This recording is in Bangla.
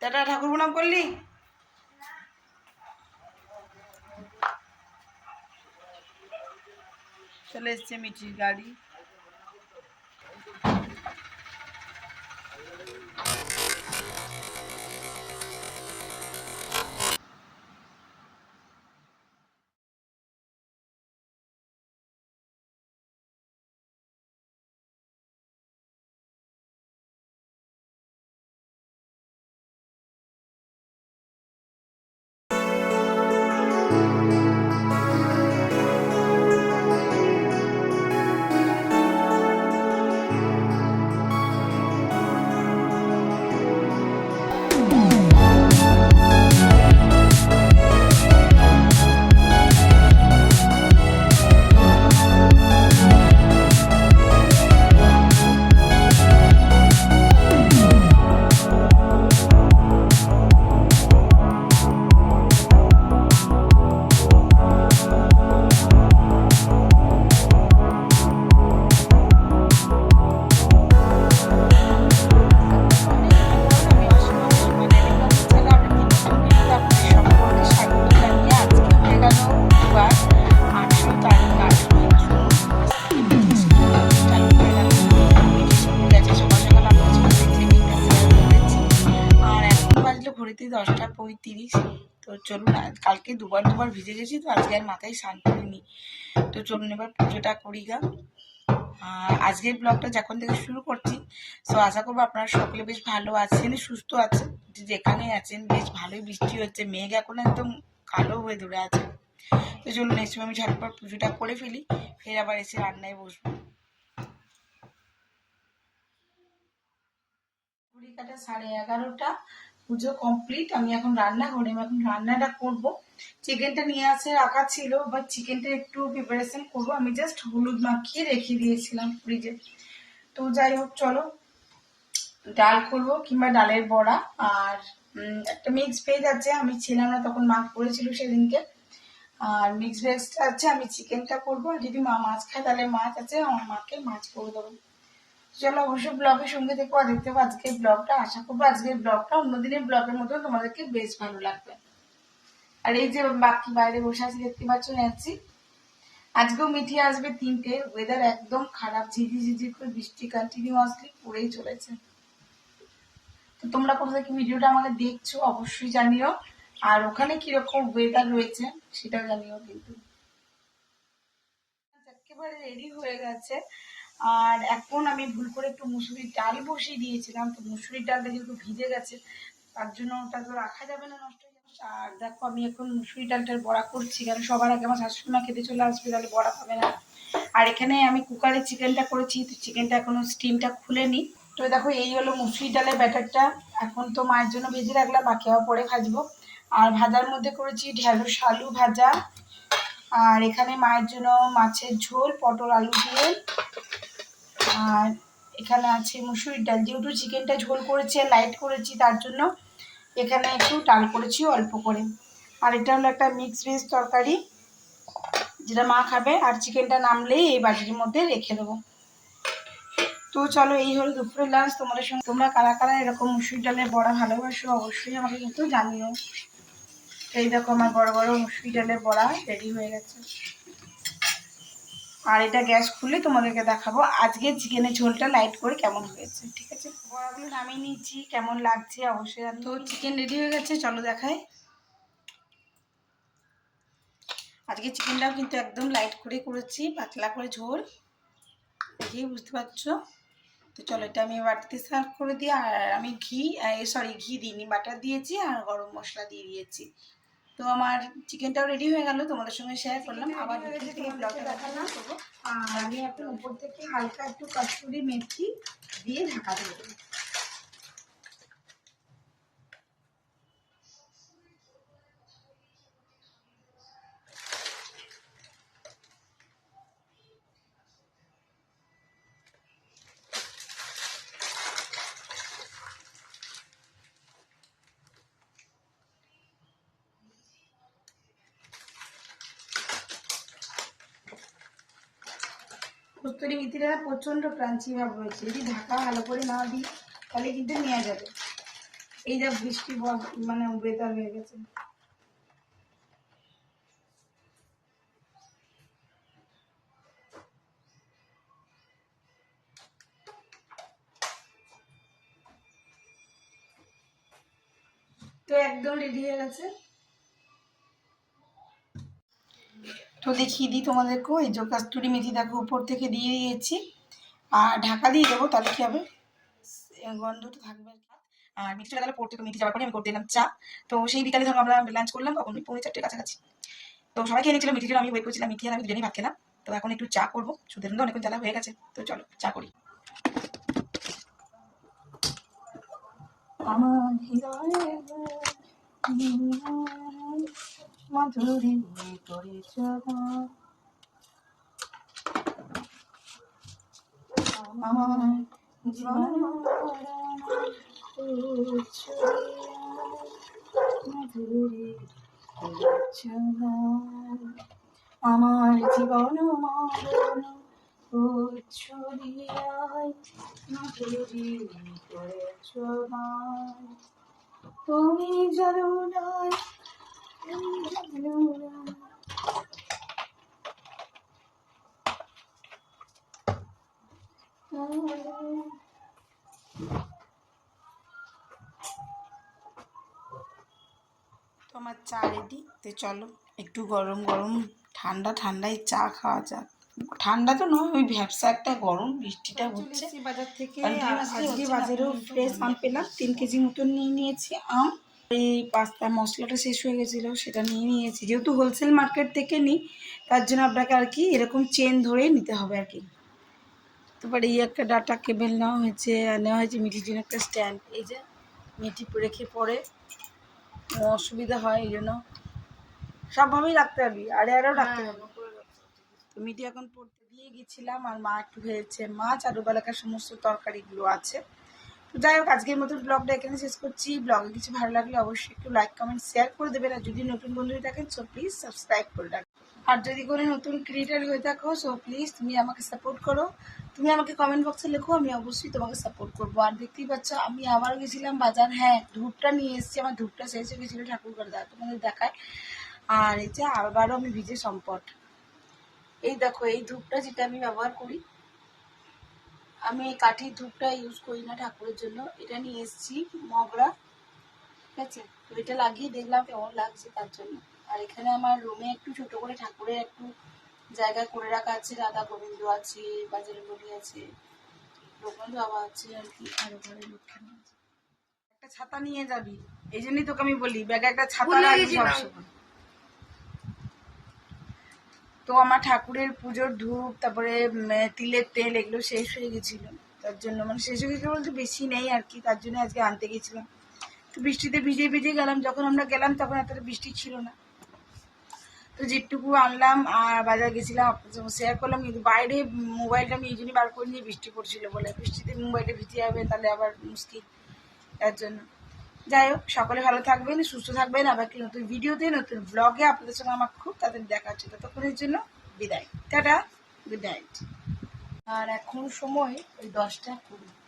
টাটা, ঠাকুর প্রণাম করলি? চলে এসছে মিঠির গাড়ি। ঘড়িতে 10টা 35। তো চলুন, কালকে দুবার ভিজে গেছি, তো আজকে আর মাথায় স্নান করিনি। তো চলুন এবার পুজোটা করি গা। আর আজকের ব্লগটা যখন থেকে শুরু করছি, তো আশা করবো আপনারা সকলে বেশ ভালো আছেন, সুস্থ আছেন। যেখানে আছেন বেশ ভালোই বৃষ্টি হচ্ছে, মেঘ এখন একদম কালো হয়ে ধরে আছে। তো চলুন নেক্সট আমি ঝটপট পুজোটা করে ফেলি, ফের আবার এসে রান্নায় বসবো। ঘড়ি কাটা 11:30, পুজো কমপ্লিট। আমি এখন রান্নাটা করব। চিকেনটা নিয়ে আসে রাখা ছিল, বাট চিকেনটা একটু প্রিপারেশন করবো। আমি জাস্ট হলুদ মাখিয়ে রেখে দিয়েছিলাম ফ্রিজে। তো যাই হোক, চলো ডাল করবো কিংবা ডালের বড়া। আর একটা মিক্স ভেজ আছে, আমি ছিলাম না তখন মা করেছিল সেদিনকে। আর মিক্স ভেজটা আছে, আমি চিকেনটা করবো। আর যদি মা মাছ খায় তাহলে মাছ আছে, আমার মাকে মাছ করে দেবো। চলো অবশ্যই ব্লগের সঙ্গে দেখবো আর দেখতে পাবো আজকের ব্লগটা। আশা করবো আজকের ব্লগটা অন্যদিনের ব্লগের মতো তোমাদেরকে বেশ ভালো লাগবে। আর এই যে বাকি বাইরে বসে আছি দেখতে পাচ্ছ ন্যান্সি, আজকেও মিঠি আসবে 3টে। ওয়েদার একদম খারাপ, ঝিঝি করে বৃষ্টি কন্টিনিউয়াসলি পড়েই চলেছে। তো তোমরা কোথা থেকে ভিডিওটা আমাকে দেখছো অবশ্যই জানিও, আর ওখানে কিরকম ওয়েদার রয়েছে সেটাও জানিও কিন্তু। একেবারে রেডি হয়ে গেছে। আর এখন আমি ভুল করে একটু মুসুরির ডাল বসিয়ে দিয়েছিলাম, তো মুসুরির ডালটা যেহেতু ভিজে গেছে তার জন্য ওটা তো রাখা যাবে না, নষ্ট হয়ে যাবে। আর দেখো আমি এখন মুসুরি ডালটার বড়া করছি, কারণ সবার আগে আমার শাশুড়ি মা খেতে চলে আসবে, তাহলে বড়া পাবে না। আর এখানে আমি কুকারে চিকেনটা করেছি, তো চিকেনটা এখনো স্টিমটা খুলেনি। তো দেখো এই হলো মুসুরি ডালের ব্যাটারটা। এখন তো মায়ের জন্য ভেজে রাখলাম, বাকি আবার পরে ভাজবো। আর ভাজার মধ্যে করেছি ঢেঁড়স আলু ভাজা। আর এখানে মায়ের জন্য মাছের ঝোল পটল আলু দিয়ে। আর এখানে আছে মুসুরির ডাল, যেহেতু চিকেনটা ঝোল করেছি আর লাইট করেছি তার জন্য এখানে একটু ডাল করেছি অল্প করে। আর এটা হলো একটা মিক্স ভেজ তরকারি, যেটা মা খাবে। আর চিকেনটা নামলেই এই বাটির মধ্যে রেখে দেবো। তো চলো এই হলো দুপুরের লাঞ্চ তোমাদের সঙ্গে। তোমরা কারা কারা এরকম মুসুরি ডালের বড়া ভালোবাসো অবশ্যই আমাকে কিন্তু জানিও। এই দেখো আমার বড় বড় মুসুরি ডালের বড়া রেডি হয়ে গেছে। আর এটা গ্যাস খুলে তোমাদেরকে দেখাবো আজকে চিকেনের ঝোলটা লাইট করে কেমন হয়েছে। ঠিক আছে, বড়াগুলো নামিয়ে নিচ্ছি, কেমন লাগছে অবশ্যই। তো চিকেন রেডি হয়ে গেছে, চলো দেখাই। আজকে চিকেনটাও কিন্তু একদম লাইট করে করেছি, পাতলা করে ঝোল, দেখেই বুঝতে পারছো। তো চলো এটা আমি বাটিতে সার্ভ করে দিই। আর আমি ঘি দিইনি, বাটার দিয়েছি আর গরম মশলা দিয়ে দিয়েছি। তো আমার চিকেনটাও রেডি হয়ে গেল, তোমাদের সঙ্গে শেয়ার করলাম। আবার থেকে ব্লগটা দেখালাম। আর আমি এখন উপর থেকে হালকা একটু কসুরি মেথি দিয়ে ঢাকা দিয়ে দেবো। কস্তুরি মেথিটা প্রচন্ড ক্রাঞ্চি ভাব রয়েছে, যদি ঢাকা ভালো করে না দিই তাহলে কিন্তু নেওয়া যাবে। এই যা বৃষ্টি মানে ওয়েদার হয়ে গেছে। তো একদম রেডি হয়ে গেছে। তো দেখিয়ে দিই তোমাদেরকেও, এই যে কাস্তুরি মেথি দেখো উপর থেকে দিয়ে দিয়েছি, আর ঢাকা দিয়ে দেবো, তাহলে কি হবে গন্ধটা থাকবে। আর মিষ্টি চলে গেলে পড়তে, তো মিষ্টি যাওয়ার পরে আমি করতে দিলাম চা। তো সেই বিকালে ধরো আমরা লাঞ্চ করলাম কখন, 4:30 কাছাকাছি। তো সবাই খেয়ে নিয়েছিল, মিঠির জন্য আমি ওয়েট করছিলাম, মিঠি আর আমি দুজনেই ভাত খেলাম। তো এখন একটু চা করবো, সুদের মধ্যে অনেকক্ষণ জ্বালা হয়ে গেছে, তো চলো চা করি। আমার হৃদয়ে মাধুরী পরিচয়, আমার জীবন মাধুরী পরিচয়, আমার জীবন মরণ ছড়িয়ায় মাধুরী পরিচয়, তুমি জানো না তো আমার চা রেডি। তো চলো একটু গরম গরম ঠান্ডা ঠান্ডায় চা খাওয়া যাক। ঠান্ডা তো নয়, ওই ভ্যাপসা একটা গরম, বৃষ্টিটা হচ্ছে বাজার থেকে। আজকে বাজারেও ফ্রেশ আম পেলাম, 3 কেজি মতন নিয়ে নিয়েছি আম। এই পাস্তা মশলাটা শেষ হয়ে গেছিলো, সেটা নিয়ে নিয়েছি। যেহেতু হোলসেল মার্কেট থেকে নিই, তার জন্য আপনাকে আর কি এরকম চেন ধরেই নিতে হবে আর কি। তারপরে এই একটা ডাটা কেবেল নেওয়া হয়েছে, আর নেওয়া হয়েছে মিঠির জন্য একটা স্ট্যান্ড। এই যে মিঠি রেখে পরে অসুবিধা হয়, এই জন্য সবভাবেই রাখতে পারবি, আরেও রাখতে হবে। তো মিঠি এখন পড়তে দিয়ে গেছিলাম, আর মা একটু ভেজেছে মাছ আর ওবেলাকার সমস্ত তরকারিগুলো আছে। তো যাই হোক, আজকের মতো ব্লগটা এখানে শেষ করছি। ব্লগে কিছু ভালো লাগলে অবশ্যই একটু লাইক কমেন্ট শেয়ার করে দেবেন, আর যদি নতুন বন্ধু থাকেন সো প্লিজ সাবস্ক্রাইব করে রাখবেন। আর যদি কোনো নতুন ক্রিয়েটার হয়ে থাকো সো প্লিজ তুমি আমাকে সাপোর্ট করো, তুমি আমাকে কমেন্ট বক্সে লেখো, আমি অবশ্যই তোমাকে সাপোর্ট করবো। আর দেখতেই পাচ্ছ আমি আবার গেছিলাম বাজার, হ্যাঁ ধূপটা নিয়ে এসেছি, আমার ধূপটা শেষ হয়ে গেছিলো ঠাকুর ঘরে, তোমাদের দেখায়। আর এই যে আবারও আমি ভিজে সম্পট, এই দেখো এই ধূপটা যেটা আমি ব্যবহার করি, আমি এই কাঠির ধূপটা ইউজ করি না ঠাকুরের জন্য, এটা নিয়ে এসেছি মগরা, ঠিক আছে। তো এটা লাগিয়ে দেখলাম কেমন লাগছে তার জন্য। আর এখানে আমার রুমে একটু ছোট করে ঠাকুরের একটু জায়গা করে রাখা আছে, রাধা গোবিন্দ আছে, বাজারের বলি আছে, লোকনাথ বাবা আছে আর কি, আর ওখানে লক্ষ্মী আছে। একটা ছাতা নিয়ে যাবি, এই জন্যই তোকে আমি বলি ব্যাগে একটা ছাতা রাখবি সবসময়। তো আমার ঠাকুরের পুজোর ধূপ, তারপরে তিলের তেল, এগুলো শেষ হয়ে গেছিল, তার জন্য মানে শেষ হয়ে গেছিলো বলতে বেশি নেই আর কি, তার জন্য আজকে আনতে গেছিলাম। তো বৃষ্টিতে ভিজে ভিজে গেলাম, যখন আমরা গেলাম তখন এতটা বৃষ্টি ছিল না, তো যেটুকু আনলাম আর বাজার গেছিলাম আপনার সঙ্গে শেয়ার করলাম। কিন্তু বাইরে মোবাইলটা আমি এই জন্যই বার করে নিয়ে, বৃষ্টি পড়ছিল বলে, বৃষ্টিতে মোবাইলটা ভিজে যাবে তাহলে আবার মুশকিল, তার জন্য। যাই হোক, সকলে ভালো থাকবেন, সুস্থ থাকবেন, আবার কি নতুন ভিডিওতে নতুন ব্লগে আপনাদের সঙ্গে আমার খুব তাদের দেখা হচ্ছে। ততক্ষণের জন্য বিদায়, টাটা, গুড নাইট। আর এখন সময় ওই 10টা 20।